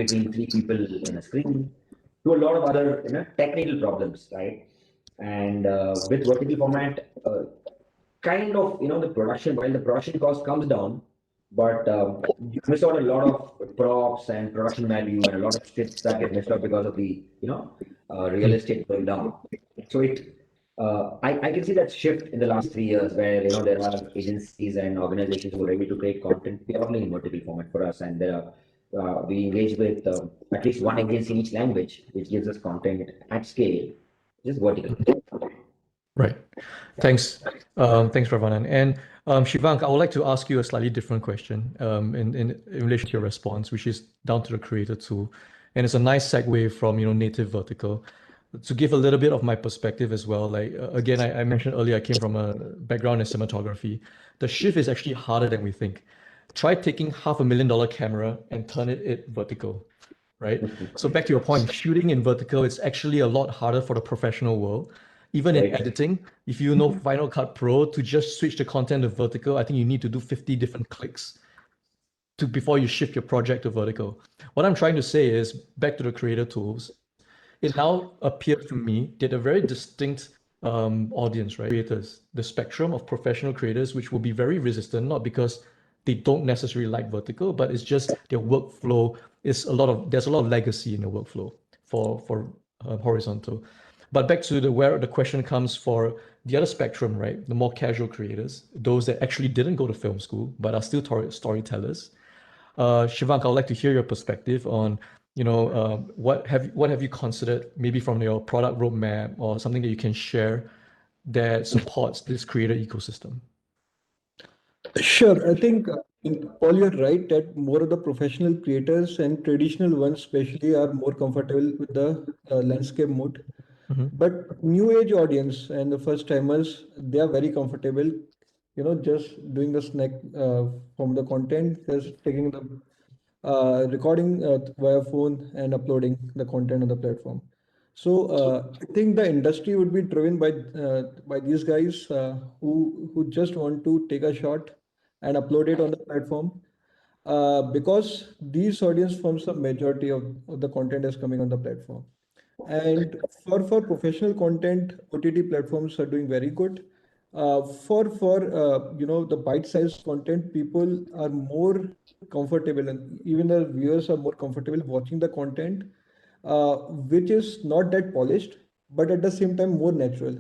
stand between three people in a screen, to a lot of other technical problems, right? And with vertical format, kind of the production, while the production cost comes down, but you miss out a lot of props and production value and a lot of scripts that get messed up because of the real estate going down. So I can see that shift in the last 3 years where there are agencies and organizations who are ready to create content purely in vertical format for us, and we engage with at least one agency in each language, which gives us content at scale, just vertical. Right. Thanks. Thanks, Ravanan. And Shivank, I would like to ask you a slightly different question in relation to your response, which is down to the creator tool. And it's a nice segue from native vertical. To give a little bit of my perspective as well, like again, I mentioned earlier, I came from a background in cinematography. The shift is actually harder than we think. Try taking $500,000 camera and turn it vertical, right? So back to your point, shooting in vertical is actually a lot harder for the professional world. Even in editing, if you know Final Cut Pro, to just switch the content to vertical, I think you need to do 50 different clicks before you shift your project to vertical. What I'm trying to say is, back to the creator tools, it now appears to me that a very distinct audience, right? Creators, the spectrum of professional creators, which will be very resistant, not because they don't necessarily like vertical, but it's just their workflow there's a lot of legacy in the workflow for horizontal. But back to where the question comes for the other spectrum, right? The more casual creators, those that actually didn't go to film school but are still storytellers. Shivank, I would like to hear your perspective on, what have you considered, maybe from your product roadmap or something that you can share that supports this creator ecosystem? Sure. I think, Paul, you're right that more of the professional creators and traditional ones, especially, are more comfortable with the landscape mode. But new age audience and the first timers, they are very comfortable, just doing the snack from the content, just taking the recording via phone and uploading the content on the platform. So I think the industry would be driven by these guys who just want to take a shot and upload it on the platform, because these audience forms the majority of the content is coming on the platform. And for professional content, OTT platforms are doing very good. For the bite-sized content, people are more comfortable, and even the viewers are more comfortable watching the content, which is not that polished, but at the same time more natural.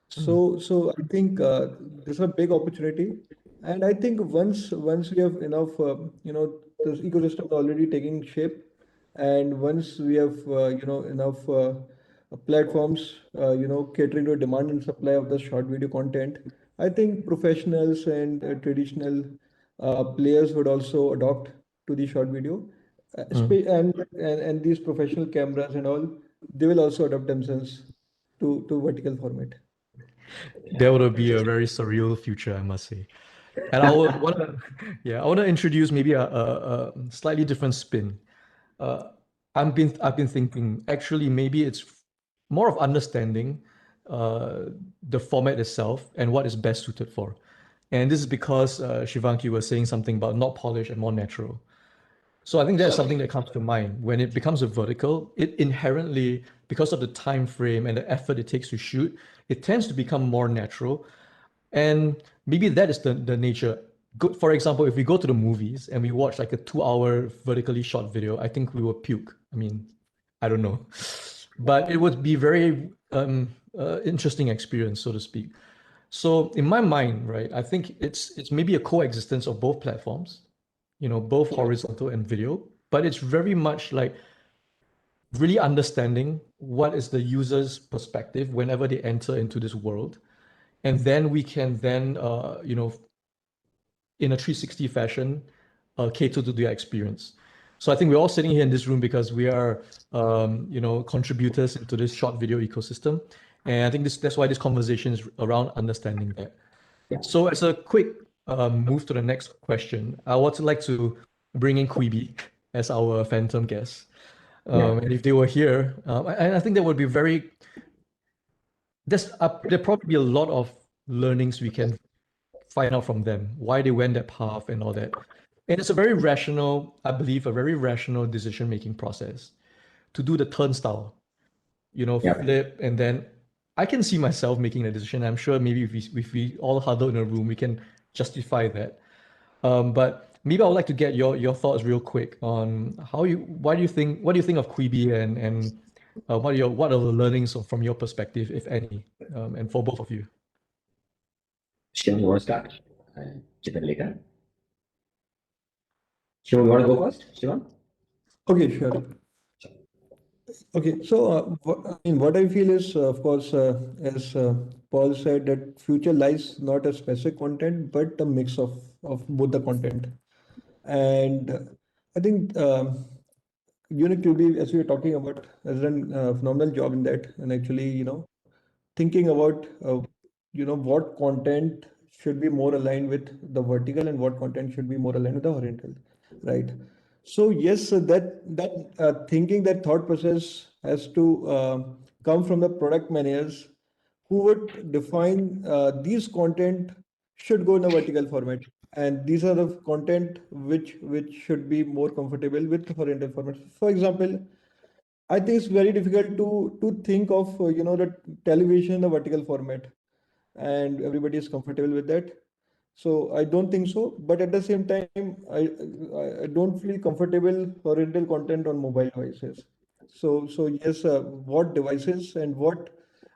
So I think this is a big opportunity, and I think once we have enough, this ecosystem is already taking shape, and once we have enough platforms, catering to demand and supply of the short video content, I think professionals and traditional players would also adopt to the short video, and these professional cameras and all, they will also adapt themselves to vertical format. That would be a very surreal future, I must say. And I want to introduce maybe a slightly different spin. I've been thinking, actually maybe it's more of understanding the format itself and what is best suited for. And this is because Shivank, you were saying something about not polished and more natural. So I think that's something that comes to mind. When it becomes a vertical, it inherently, because of the time frame and the effort it takes to shoot, it tends to become more natural. And maybe that is the nature. Good, for example, if we go to the movies and we watch like a 2-hour vertically shot video, I think we will puke. I mean, I don't know. But it would be very interesting experience, so to speak. So in my mind, right, I think it's maybe a coexistence of both platforms, both horizontal and video, but it's very much like really understanding what is the user's perspective whenever they enter into this world. And then we can then, in a 360 fashion, cater to their experience. So I think we're all sitting here in this room because we are, contributors into this short video ecosystem. And I think that's why this conversation is around understanding that. So as a quick move to the next question, I would like to bring in Quibi as our phantom guest. And if they were here, I think there would be there'll probably be a lot of learnings we can find out from them, why they went that path and all that. And it's a very rational, I believe, a very rational decision-making process to do the turnstile, Yeah. flip, and then I can see myself making the decision. I'm sure maybe if we all huddle in a room, we can justify that. But maybe I would like to get your thoughts real quick on what do you think of Quibi and what are the learnings from your perspective, if any, and for both of you. Shivam, you want to start? Chip in later. Shivam, you want to go first? Shivam? Okay, sure. Okay, so what I feel is, of course, as Paul said, that future lies not a specific content, but a mix of both the content. And I think QB, as we were talking about, has done a phenomenal job in that, and actually, thinking about what content should be more aligned with the vertical and what content should be more aligned with the horizontal, right? So yes, that thinking, that thought process has to come from the product managers who would define these content should go in a vertical format, and these are the content which should be more comfortable with horizontal format. For example, I think it's very difficult to think of the television in a vertical format, and everybody is comfortable with that. So I don't think so. But at the same time, I don't feel comfortable horizontal content on mobile devices. So yes, what devices and what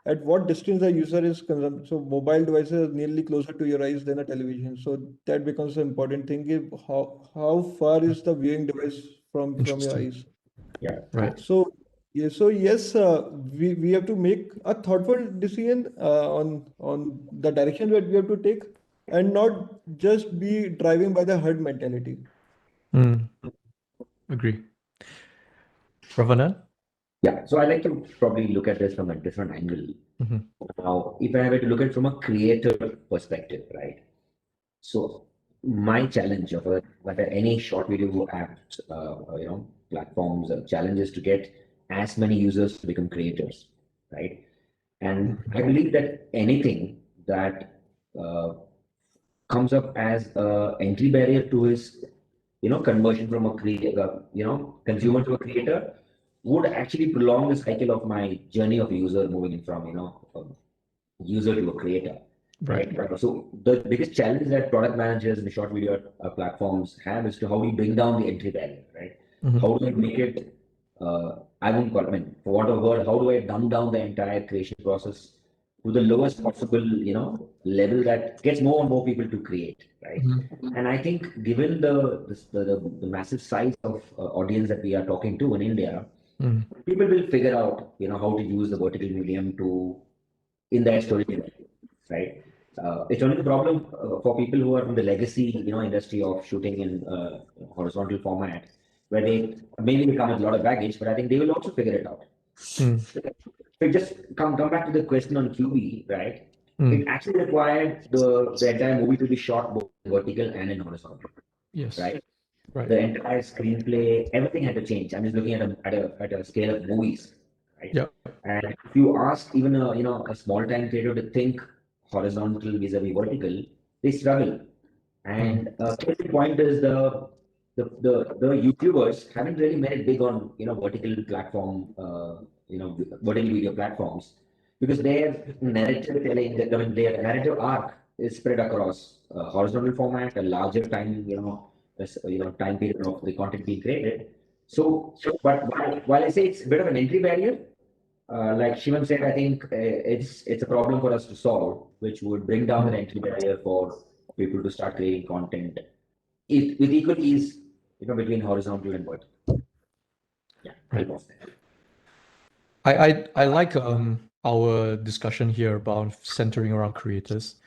at what distance the user is concerned. So mobile devices are nearly closer to your eyes than a television. So that becomes an important thing. How far is the viewing device from your Interesting. eyes? Yeah. Right. So yes, we have to make a thoughtful decision on the direction that we have to take, and not just be driving by the herd mentality. Mm, agree. Ravanan? Yeah. So I like to probably look at this from a different angle. Mm-hmm. Now, if I were to look at it from a creator perspective, right? So my challenge of whether any short video apps, platforms, challenge is to get as many users to become creators, right? And I believe that anything that uh, comes up as a entry barrier to his, conversion from a creator, consumer to a creator, would actually prolong the cycle of my journey of user moving in from, a user to a creator. Right. Right. So the biggest challenge that product managers in the short video platforms have is to how do you bring down the entry barrier, right? Mm-hmm. How do you make it? I won't call. I mean, for what a word, how do I dumb down the entire creation process to the lowest possible, level that gets more and more people to create, right? Mm-hmm. And I think, given the massive size of audience that we are talking to in India, Mm-hmm. people will figure out, how to use the vertical medium to in their storytelling, right? It's only the problem for people who are from the legacy, industry of shooting in horizontal format, where they maybe they come with a lot of baggage, but I think they will also figure it out. So just come back to the question on QB, right? It actually required the entire movie to be shot both vertical and in horizontal, Yes. right? Right. The entire screenplay, everything had to change. I'm just looking at a scale of movies, right? Yeah. And if you ask even a small time creator to think horizontal vis-a-vis vertical, they struggle. And case in point is the YouTubers haven't really made it big on vertical platform vertical video platforms, because their narrative telling, I mean, their narrative arc is spread across horizontal format, a larger time time period of the content being created. But while I say it's a bit of an entry barrier, like Shivam said, I think it's a problem for us to solve, which would bring down the entry barrier for people to start creating content with equal ease, between horizontal and vertical. Yeah, Right. I'll pause there. I like our discussion here about centering around creators,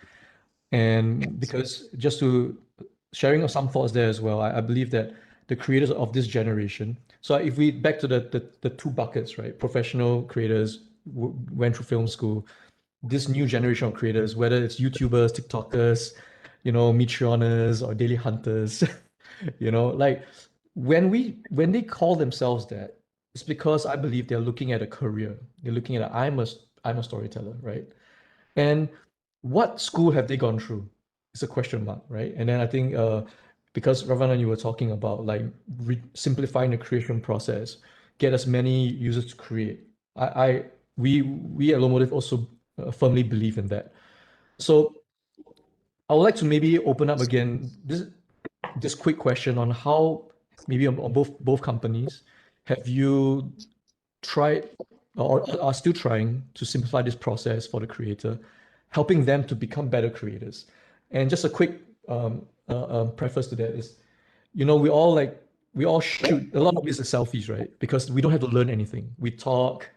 and because just to sharing some thoughts there as well, I believe that the creators of this generation. So if we back to the two buckets, right? Professional creators went through film school. This new generation of creators, whether it's YouTubers, TikTokers, Mitrioners or Daily Hunters, like when they call themselves that, it's because I believe they're looking at a career. They're looking at I'm a storyteller, right? And what school have they gone through? It's a question mark, right? And then I think because Ravana, you were talking about like simplifying the creation process, get as many users to create. We at Lomotive also firmly believe in that. So I would like to maybe open up again this quick question on how maybe on both companies have you tried or are still trying to simplify this process for the creator, helping them to become better creators. And just a quick preface to that is, we all shoot a lot of this is selfies, right? Because we don't have to learn anything. We talk.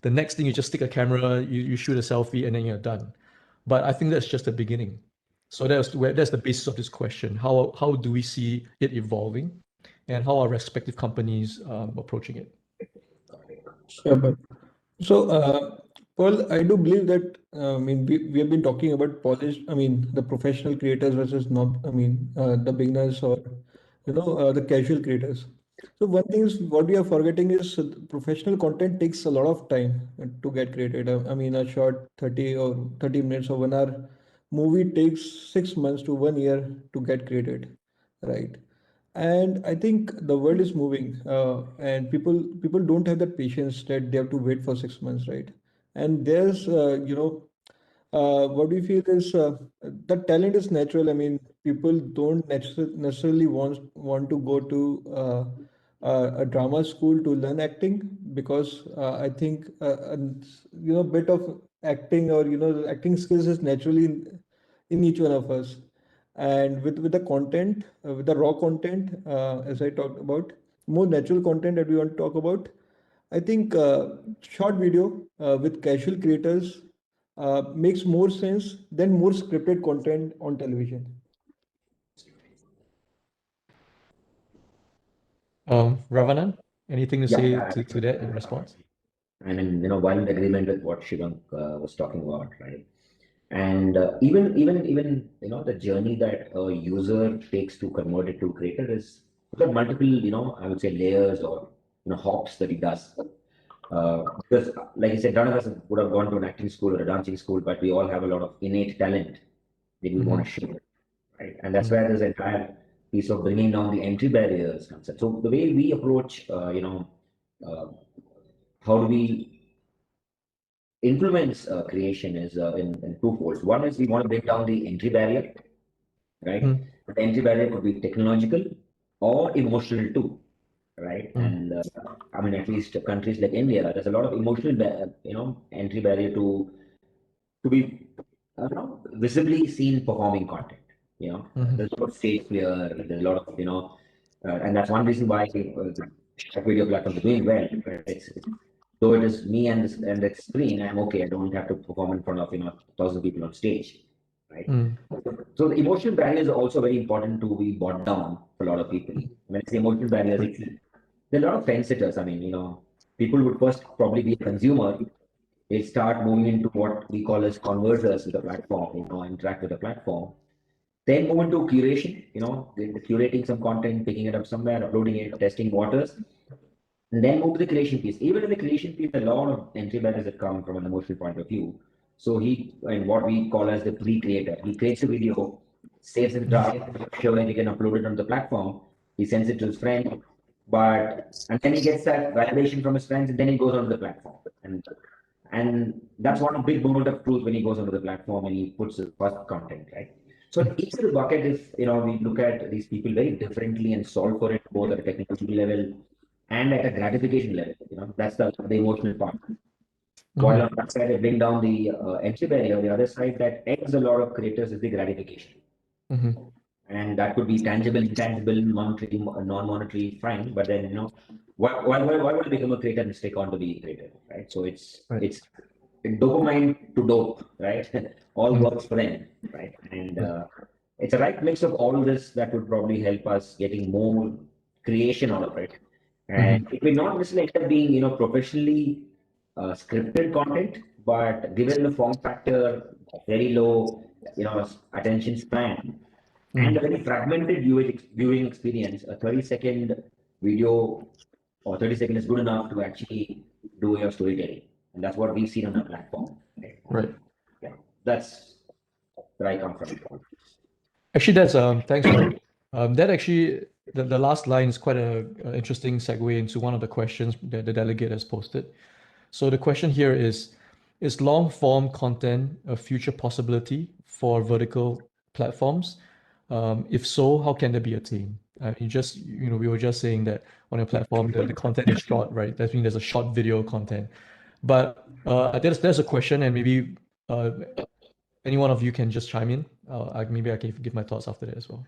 The next thing you just stick a camera, you shoot a selfie, and then you're done. But I think that's just the beginning. So that's the basis of this question. How do we see it evolving, and how are respective companies approaching it? Sure, but so, Paul, I do believe that, I mean, we have been talking about polished, I mean, the professional creators versus not, I mean, the beginners or, the casual creators. So one thing is what we are forgetting is professional content takes a lot of time to get created. I mean, a short 30 or 30 minutes or 1 hour movie takes 6 months to 1 year to get created, right? And I think the world is moving, and people don't have that patience that they have to wait for 6 months, right? And there's what we feel is the talent is natural. I mean, people don't necessarily want to go to a drama school to learn acting, because I think bit of acting, or acting skills is naturally in each one of us. And with the content, with the raw content, as I talked about, more natural content that we want to talk about, I think short video with casual creators makes more sense than more scripted content on television. Ravanan, anything to say Yeah, to that in response? and in violent agreement with what Shivank was talking about, right? And even the journey that a user takes to convert it to creator is got multiple, I would say, layers or hops that he does. Because like I said, none of us would have gone to an acting school or a dancing school, but we all have a lot of innate talent that we want to share, right? And that's where this entire piece of bringing down the entry barriers comes in. So the way we approach, uh, how do we influence creation is in two folds. One is we want to break down the entry barrier, right? The entry barrier could be technological or emotional too, right? And I mean, at least countries like India, there's a lot of emotional, entry barrier to be, visibly seen performing content. There's a lot of stage fear. There's a lot of, and that's one reason why the short video platforms are doing well. Right? Though it is me and the screen, I'm okay. I don't have to perform in front of 1,000 people on stage, right? So the emotional barriers are also very important to be brought down for a lot of people. When it's the emotional barriers, there are a lot of fence sitters. I mean, people would first probably be a consumer. They start moving into what we call as converters with the platform, interact with the platform. Then move into curation, they're curating some content, picking it up somewhere, uploading it, testing waters, and then move to the creation piece. Even in the creation piece, a lot of entry barriers that come from an emotional point of view. So and what we call as the pre-creator, he creates a video, saves it draft, sure he can upload it on the platform. He sends it to his friend, and then he gets that validation from his friends, and then he goes onto the platform. And that's one big moment of truth when he goes onto the platform and he puts his first content, right? So each of the bucket is, we look at these people very differently and solve for it both at a technology level and at a gratification level. That's the emotional part. While on that side, I bring down the entry barrier. The other side that aids a lot of creators is the gratification. And that could be tangible, intangible, monetary, non-monetary, fine. But then, why would I become a creator and stick on to be a creator, right? So it's dopamine to dope, right? All works for them, right? And it's a right mix of all this that would probably help us getting more creation out of it. And it may not necessarily end up being, professionally scripted content, but given the form factor, very low, attention span, and a very fragmented viewing experience, a 30-second video or 30 seconds is good enough to actually do your storytelling. And that's what we've seen on the platform. Right. Yeah, that's where I come from. Actually, that's thanks for That actually, the last line is quite a interesting segue into one of the questions that the delegate has posted. So the question here is long form content a future possibility for vertical platforms? If so, how can there be a team? We were just saying that on a platform, the content is short, right? That means there's a short video content. But there's a question, and maybe any one of you can just chime in. Maybe I can give my thoughts after that as well.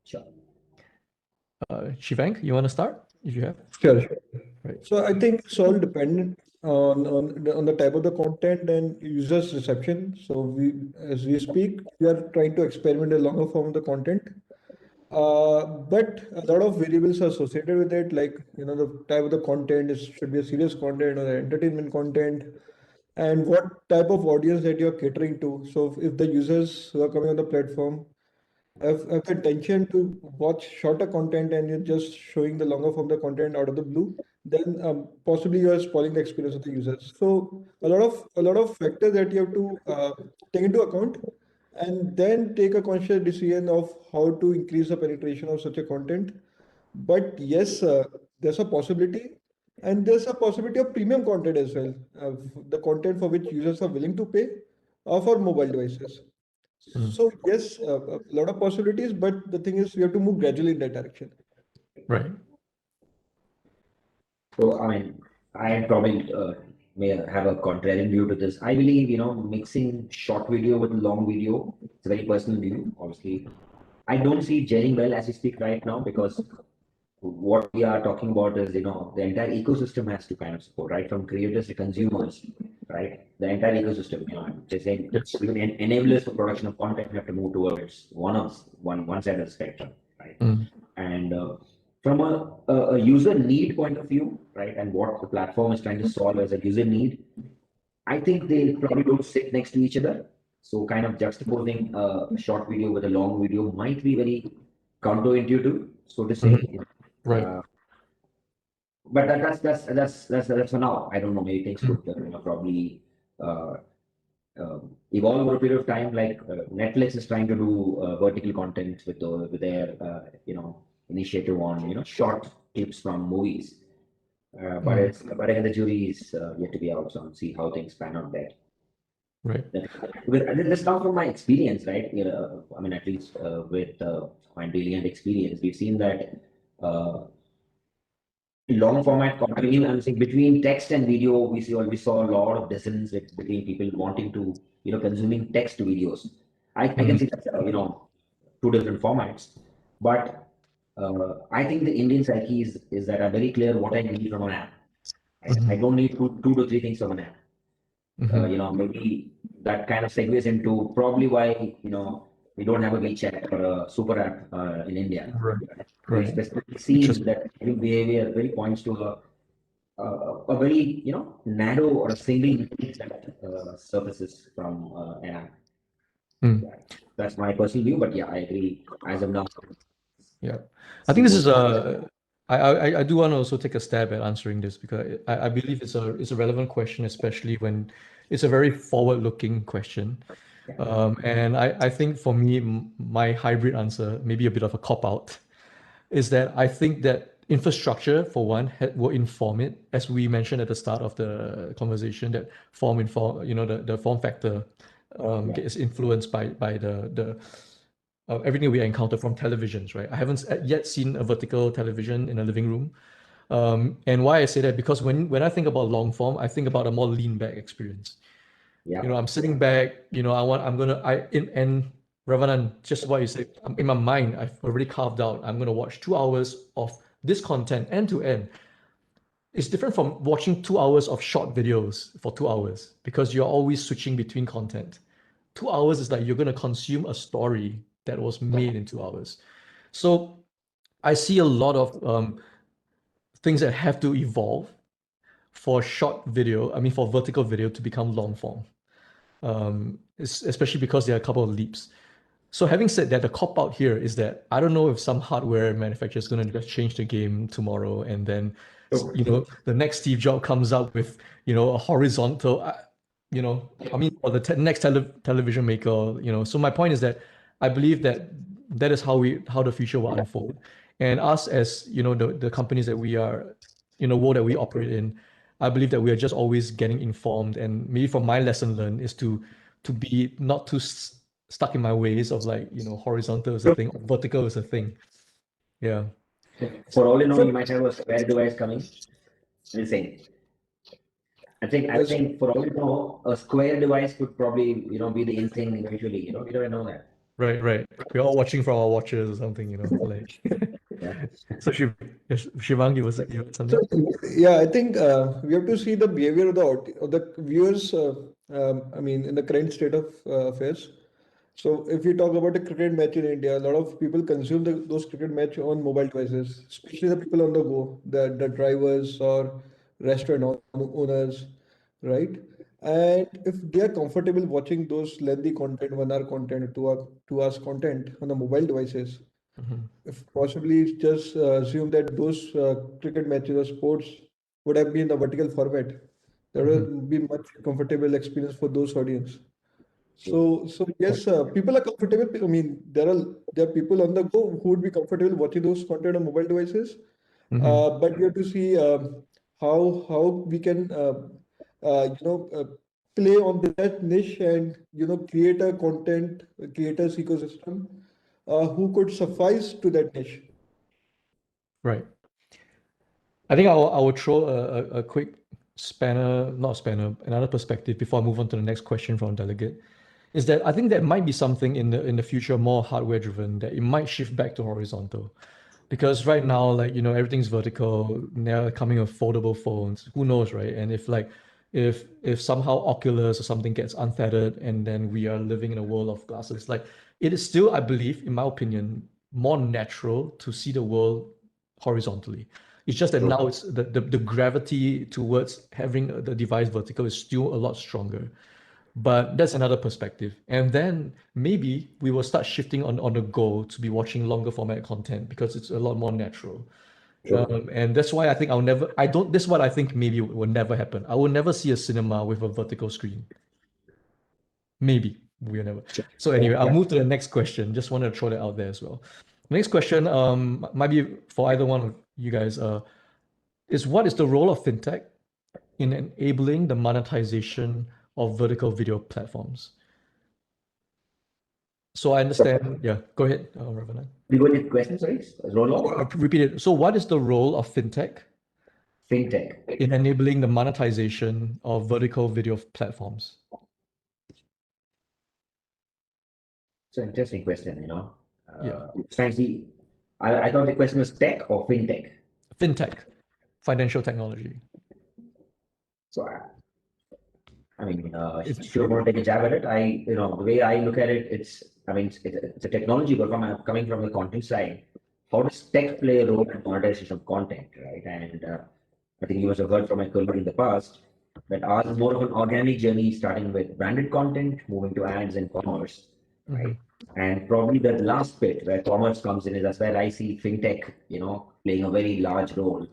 Sure. Shivank, you want to start if you have? Sure. Right. So I think it's all dependent on the type of the content and users' reception. So as we speak, we are trying to experiment a longer form of the content. But a lot of variables are associated with it, like the type of the content should be a serious content or the entertainment content, and what type of audience that you're catering to. So if the users who are coming on the platform have the intention to watch shorter content and you're just showing the longer form the content out of the blue, then possibly you are spoiling the experience of the users. So a lot of factors that you have to take into account, and then take a conscious decision of how to increase the penetration of such a content. But yes, there's a possibility, and there's a possibility of premium content as well. The content for which users are willing to pay for mobile devices. So yes, a lot of possibilities, but the thing is, we have to move gradually in that direction. Right. So, I mean, I probably may have a contrarian view to this. I believe, mixing short video with long video, it's a very personal view, obviously. I don't see it gelling well as we speak right now, because what we are talking about is, the entire ecosystem has to kind of support, right? From creators to consumers, right? The entire ecosystem, just saying, Yes. even enablers for production of content, we have to move towards one side of the spectrum, right? And from a user need point of view, right, and what the platform is trying to solve as a user need, I think they probably don't sit next to each other. So kind of juxtaposing a short video with a long video might be very counterintuitive, so to say. Right. But that's for now. I don't know. Maybe things could probably evolve over a period of time. Like Netflix is trying to do vertical content with their initiative on short clips from movies. But again, the jury is yet to be out, so see how things pan out there. Right. This comes from my experience, right? I mean, at least with my brilliant experience, we've seen that long format content. I'm saying between text and video, we saw a lot of dissonance between people wanting to consuming text to videos. I can see that two different formats, but I think the Indian psyche is that I'm very clear what I need from an app. I don't need two to three things from an app. Maybe that kind of segues into probably why we don't have a WeChat or a super app in India. Right. We specifically seen that behavior really points to a very narrow or a single that surfaces from an app. That's my personal view, but yeah, I agree as of now. Yeah, I think this is I do want to also take a stab at answering this, because I believe it's a relevant question, especially when it's a very forward-looking question. And I think for me, my hybrid answer, maybe a bit of a cop-out, is that I think that infrastructure, for one, will inform it, as we mentioned at the start of the conversation, that the form factor gets influenced by the everything we encounter from televisions, right? I haven't yet seen a vertical television in a living room. And why I say that, because when I think about long form, I think about a more lean back experience. Yeah. I'm sitting back, and Ravanan, just what you said, in my mind, I've already carved out, I'm going to watch 2 hours of this content end to end. It's different from watching 2 hours of short videos for 2 hours, because you're always switching between content. 2 hours is like you're going to consume a story that was made in 2 hours. So I see a lot of things that have to evolve for short video, for vertical video to become long form, especially because there are a couple of leaps. So having said that, the cop out here is that I don't know if some hardware manufacturer is going to just change the game tomorrow, and then the next Steve Jobs comes up with a horizontal, or the next television maker. So my point is that I believe that that is how the future will unfold. And us as the companies that we are, world that we operate in, I believe that we are just always getting informed. And maybe from my lesson learned is to be not too stuck in my ways of like horizontal is a thing, or vertical is a thing. Yeah. For all you know, So you might have a square device coming. Insane. I yes, think for all you know, a square device could probably, be the in thing eventually. We don't know that. Right. We're all watching from our watches or something, like. Yeah. So Shivang, you had so something? yeah, I think we have to see the behavior of the viewers. I mean, in the current state of affairs. So if we talk about a cricket match in India, a lot of people consume those cricket match on mobile devices, especially the people on the go, the drivers or restaurant owners, right? And if they are comfortable watching those lengthy content, 1 hour content, 2 hours content on the mobile devices, Mhm. if possibly just assume that those cricket matches or sports would have been in the vertical format, that Mhm. would be much comfortable experience for those audience. True. So yes, people are comfortable. I mean, there are people on the go who would be comfortable watching those content on mobile devices. Mhm. But we have to see how we can play on that niche and create a content creators ecosystem who could suffice to that niche. Right. I think I will throw a quick not spanner, another perspective before I move on to the next question from delegate. Is that I think that might be something in the future more hardware driven, that it might shift back to horizontal. Because right now, like, everything's vertical, now coming with foldable phones, who knows, right? And if somehow Oculus or something gets untethered and then we are living in a world of glasses, like, it is still, I believe, in my opinion, more natural to see the world horizontally. It's just that True. now it's the gravity towards having the device vertical is still a lot stronger. But that's another perspective. And then maybe we will start shifting on the go to be watching longer format content because it's a lot more natural. True. And that's why I think this is what I think maybe will never happen. I will never see a cinema with a vertical screen. Maybe we'll never. So Yeah. anyway, I'll Yeah. move to the next question. Just wanted to throw that out there as well. Next question, might be for either one of you guys, is what is the role of fintech in enabling the monetization of vertical video platforms? So I So, understand. Yeah, go ahead, Ravana. we go to the question, sorry. Roll on. Repeat it. So what is the role of fintech Fintech. in enabling the monetization of vertical video platforms? It's an interesting question, Yeah, Frankly, I thought the question was tech or fintech. fintech, financial technology. So, I mean, It's sure, want to take a jab at it. The way I look at it, it's a technology, but coming from the content side, how does tech play a role in monetization of content, right? And I think you must have heard from my colleague in the past that ours is more of an organic journey, starting with branded content, moving to ads and commerce, right? Mhm. And probably the last bit where commerce comes in is that's where I see fintech, playing a very large role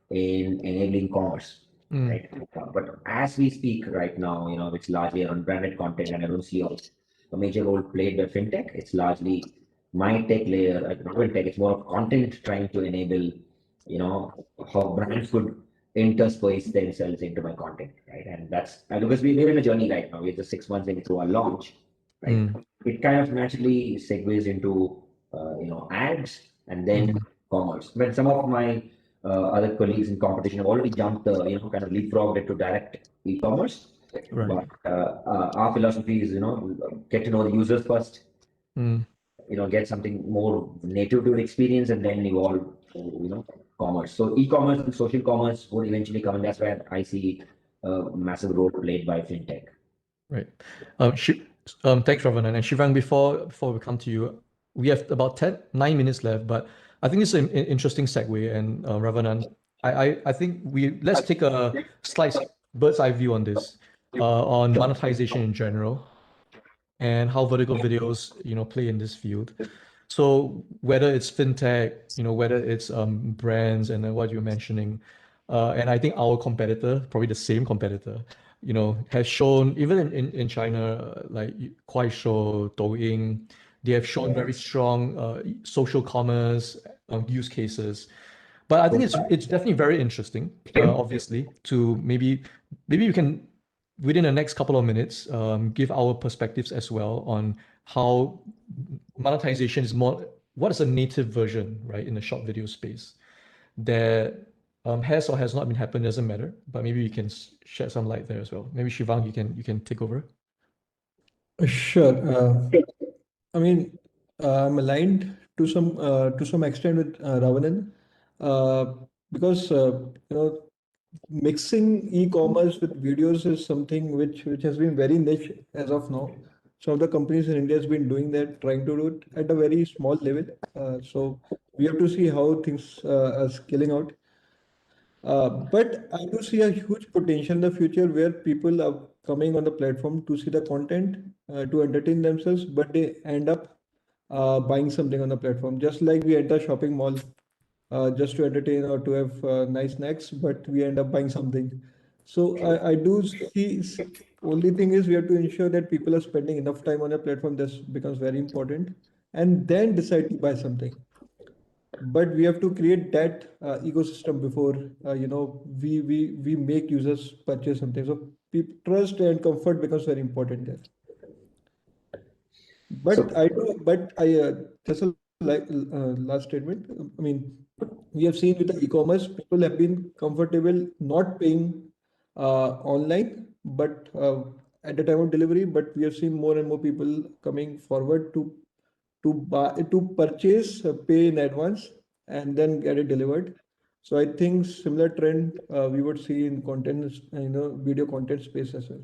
in enabling commerce, Mm. right? But as we speak right now, it's largely on branded content, and I don't see a major role played by fintech. It's largely my tech layer, not even tech, it's more of content trying to enable, how brands could intersperse themselves into my content, right? And because we're in a journey right now, we're just 6 months into our launch, right? Mm. It kind of naturally segues into, ads and then Mhm. commerce. But some of my other colleagues in competition have already jumped, kind of leapfrogged it to direct e-commerce. Right. But our philosophy is, get to know the users first, Mm. get something more native to the experience, and then evolve to, commerce. So e-commerce and social commerce would eventually come, and that's where I see a massive role played by fintech. Right. Shi Thanks, Ravanan. And Shivang, before we come to you, we have about 9 minutes left, but I think it's an interesting segue. And Ravanan, I think let's take a bird's eye view on this, on monetization in general and how vertical videos, play in this field. So whether it's fintech, whether it's brands and then what you're mentioning, and I think our competitor, probably the same competitor, has shown even in China, like Kuaishou, Douyin, They have shown very strong social commerce use cases. But I think it's definitely very interesting, obviously, to maybe we can, within the next couple of minutes, give our perspectives as well on how monetization is more, what is a native version, right, in the short video space that has or has not been happened, doesn't matter, but maybe you can shed some light there as well. Maybe Shivang, you can take over. Sure. I mean, I'm aligned to some extent with Ravanan, uh, because mixing e-commerce with videos is something which has been very niche as of now. Some of the companies in India has been doing that, trying to do it at a very small level. So we have to see how things are scaling out. But I do see a huge potential in the future where people are coming on the platform to see the content, to entertain themselves, but they end up buying something on the platform. Just like we enter shopping mall just to entertain or to have nice snacks, but we end up buying something. So I do see. Only thing is we have to ensure that people are spending enough time on a platform. This becomes very important, and then decide to buy something. But we have to create that ecosystem before we make users purchase something. So trust and comfort becomes very important there. So But I just a last statement. I mean, we have seen with the e-commerce, people have been comfortable not paying online, but at the time of delivery. But we have seen more and more people coming forward to purchase, pay in advance, and then get it delivered. So I think similar trend we would see in content, video content space as well.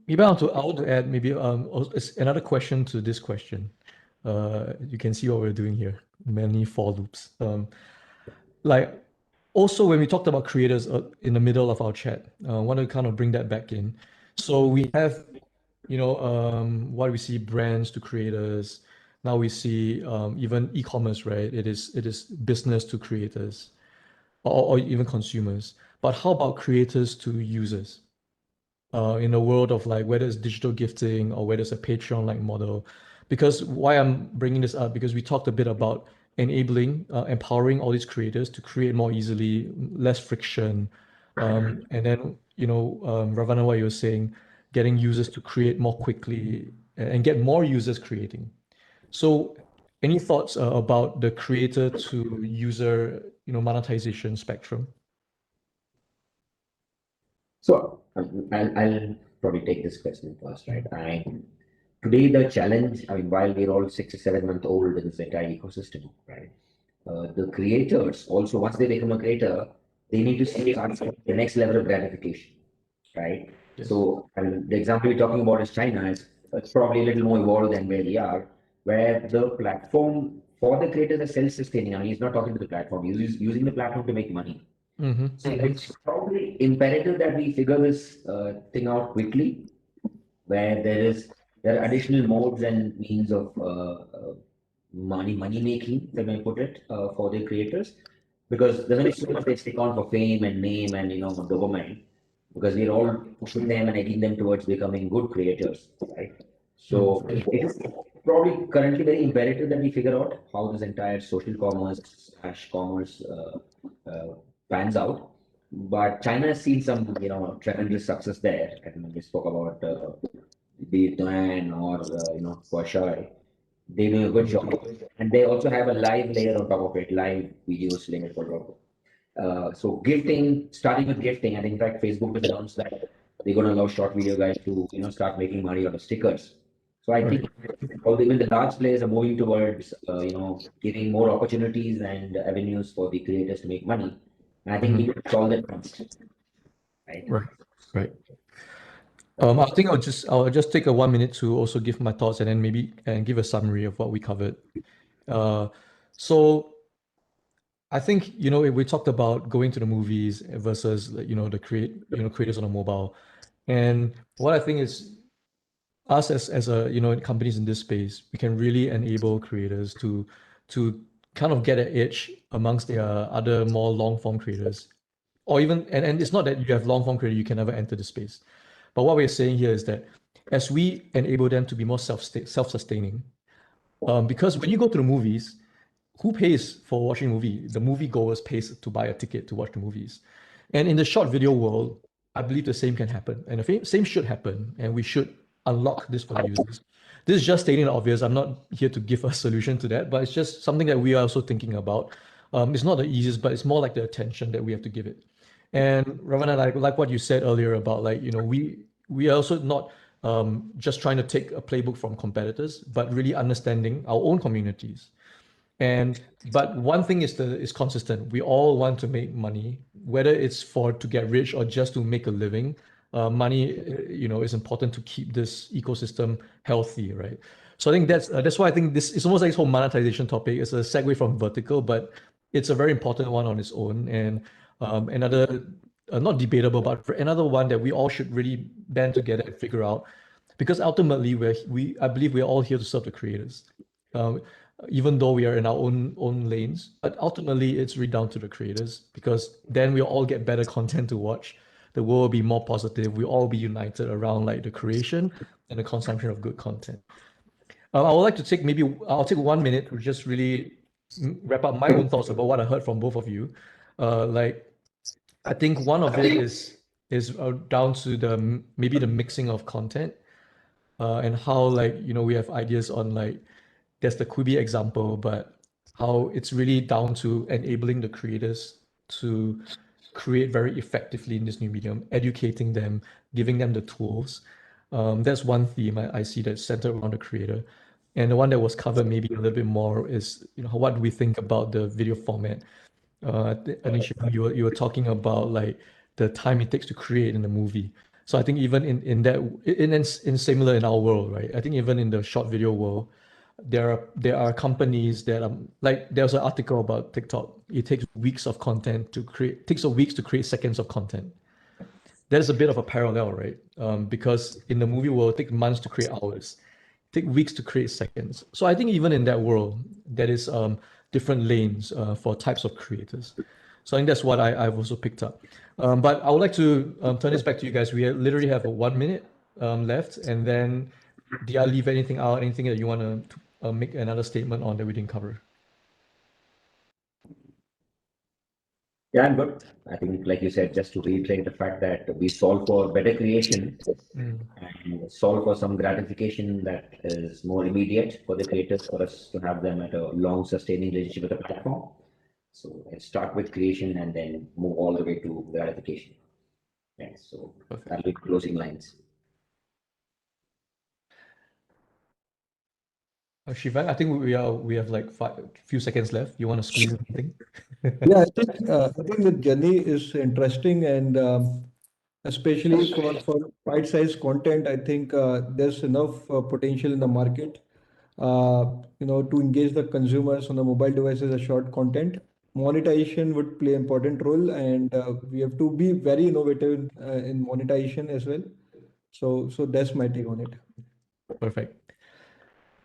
Maybe I want to add maybe another question to this question. You can see what we're doing here. Many for loops. Like also when we talked about creators in the middle of our chat, I want to kind of bring that back in. So we have, what we see, brands to creators. Now we see even e-commerce, right? It is business to creators, or even consumers. But how about creators to users? In a world of like whether it's digital gifting or whether it's a Patreon-like model. Because why I'm bringing this up, because we talked a bit about enabling, empowering all these creators to create more easily, less friction. And then, Ravana, what you were saying, getting users to create more quickly and get more users creating. So any thoughts about the creator to user, monetization spectrum? So I'll probably take this question first, right? Today the challenge, I mean, while we're all 6 or 7 months old in this entire ecosystem, right? The creators also, once they become a creator, they need to see the next level of gratification, right? Yes. So I mean, the example we're talking about is China. It's probably a little more evolved than where we are, where the platform for the creators is self-sustaining. I mean, he's not talking to the platform; he's using the platform to make money. So it's probably imperative that we figure this thing out quickly, where there are additional modes and means of money making, if I may put it, for the creators, because there's only so much they stick on for fame and name and dopamine, because we're all pushing them and egging them towards becoming good creators, right? So it is probably currently very imperative that we figure out how this entire social commerce / commerce pans out. But China has seen some, tremendous success there. And we spoke about be it Douyin or Huawei. They do a good job, and they also have a live layer on top of it, live videos layer on top of it. So gifting, starting with gifting, and in fact, Facebook has announced that they're going to allow short video guys to start making money out of stickers. So I think even the large players are moving towards giving more opportunities and avenues for the creators to make money. And I think we should solve that first, right? Right. I think I'll just take a 1 minute to also give my thoughts and then maybe give a summary of what we covered. So I think we talked about going to the movies versus the creators on the mobile, and what I think is us as a companies in this space, we can really enable creators to kind of get an edge amongst their other more long form creators, or even and it's not that you have long form creator you can never enter the space, but what we're saying here is that as we enable them to be more self-sustaining. Because when you go to the movies, who pays for watching a movie? The moviegoers pays to buy a ticket to watch the movies. And in the short video world, I believe the same can happen, and the same should happen, and we should unlock this for the users. This is just stating the obvious. I'm not here to give a solution to that, but it's just something that we are also thinking about. It's not the easiest, but it's more like the attention that we have to give it. And Ravana, like what you said earlier about like, we are also not just trying to take a playbook from competitors, but really understanding our own communities. But one thing is consistent. We all want to make money, whether it's to get rich or just to make a living. Money, is important to keep this ecosystem healthy, right? So I think that's why I think this is almost like this whole monetization topic is a segue from vertical, but it's a very important one on its own. And another, not debatable, but another one that we all should really band together and figure out, because ultimately I believe we're all here to serve the creators. Even though we are in our own lanes, but ultimately it's really down to the creators, because then we all get better content to watch. The world will be more positive. We all be united around like the creation and the consumption of good content. I would like to I'll take 1 minute to just really wrap up my own thoughts about what I heard from both of you. I think one of it is down to maybe the mixing of content, and how we have ideas on there's the Quibi example, but how it's really down to enabling the creators to create very effectively in this new medium, educating them, giving them the tools. That's one theme I see that's centered around the creator. And the one that was covered maybe a little bit more is, what do we think about the video format? Anisha, you were talking about like the time it takes to create in the movie. So I think even in similar in our world, right? I think even in the short video world, there are companies that there's an article about TikTok. It takes weeks of content to create, takes weeks to create seconds of content. There's a bit of a parallel, right? Because in the movie world, it takes months to create hours, take weeks to create seconds. So I think even in that world, there is different lanes for types of creators. So I think that's what I've also picked up. But I would like to turn this back to you guys. We literally have 1 minute left, and then did I leave anything out? Anything that you want to make another statement on that we didn't cover? Yeah, I'm good. I think, like you said, just to reiterate the fact that we solve for better creation and solve for some gratification that is more immediate for the creators, for us to have them at a long sustaining relationship with the platform. So let's start with creation and then move all the way to gratification. Yeah, so that'll be closing lines. Shivang, I think we have like few seconds left. You want to squeeze anything? Yeah, I think the journey is interesting, and especially for bite-sized content, I think there's enough potential in the market, to engage the consumers on the mobile devices as short content. Monetization would play an important role, and we have to be very innovative in monetization as well. So that's my take on it. Perfect.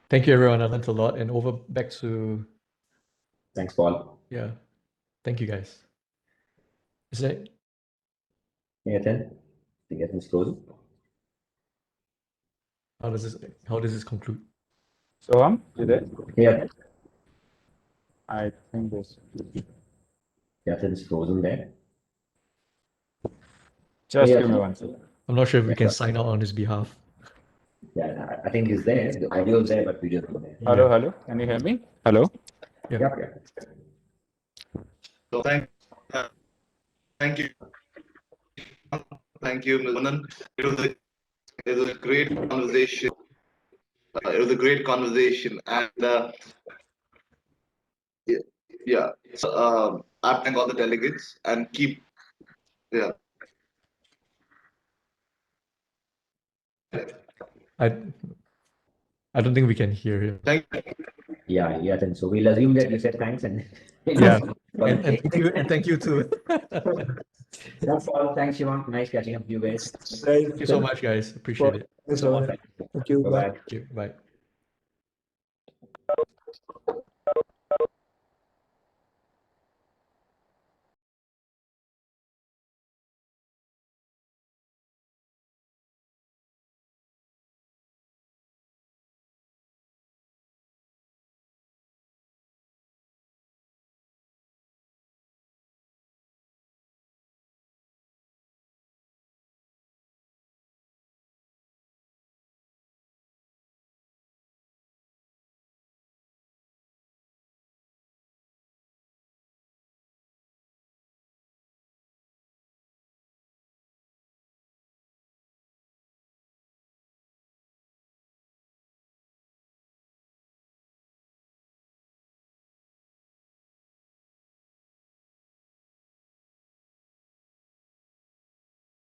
Thank you, everyone. I learned a lot. And over back to. Thanks, Paul. Yeah. Thank you, guys. Is that? Ethan, I think Ethan's closing. How does this conclude? So you there? Yeah, I think this. Ethan's frozen there. Just Yeah. give me 1 second. I'm not sure if we can sign out on his behalf. Yeah, I think he's there. The audio is there, but video is not there. Hello, hello. Can you hear me? Hello. Yeah. Yeah. So thank you, Ms. Manan. It was a great conversation. It was a great conversation, and yeah. So I thank all the delegates and keep. Yeah. I don't think we can hear him. Thank you. Yeah, Ethan. So we'll assume that you said thanks and Yeah. and thank you too. That's all. Thanks, Shivang. Nice catching up with you guys. Thank you so much, guys. Appreciate it. Thanks a lot. Thank you. Bye. Bye-bye. Thank you. Bye.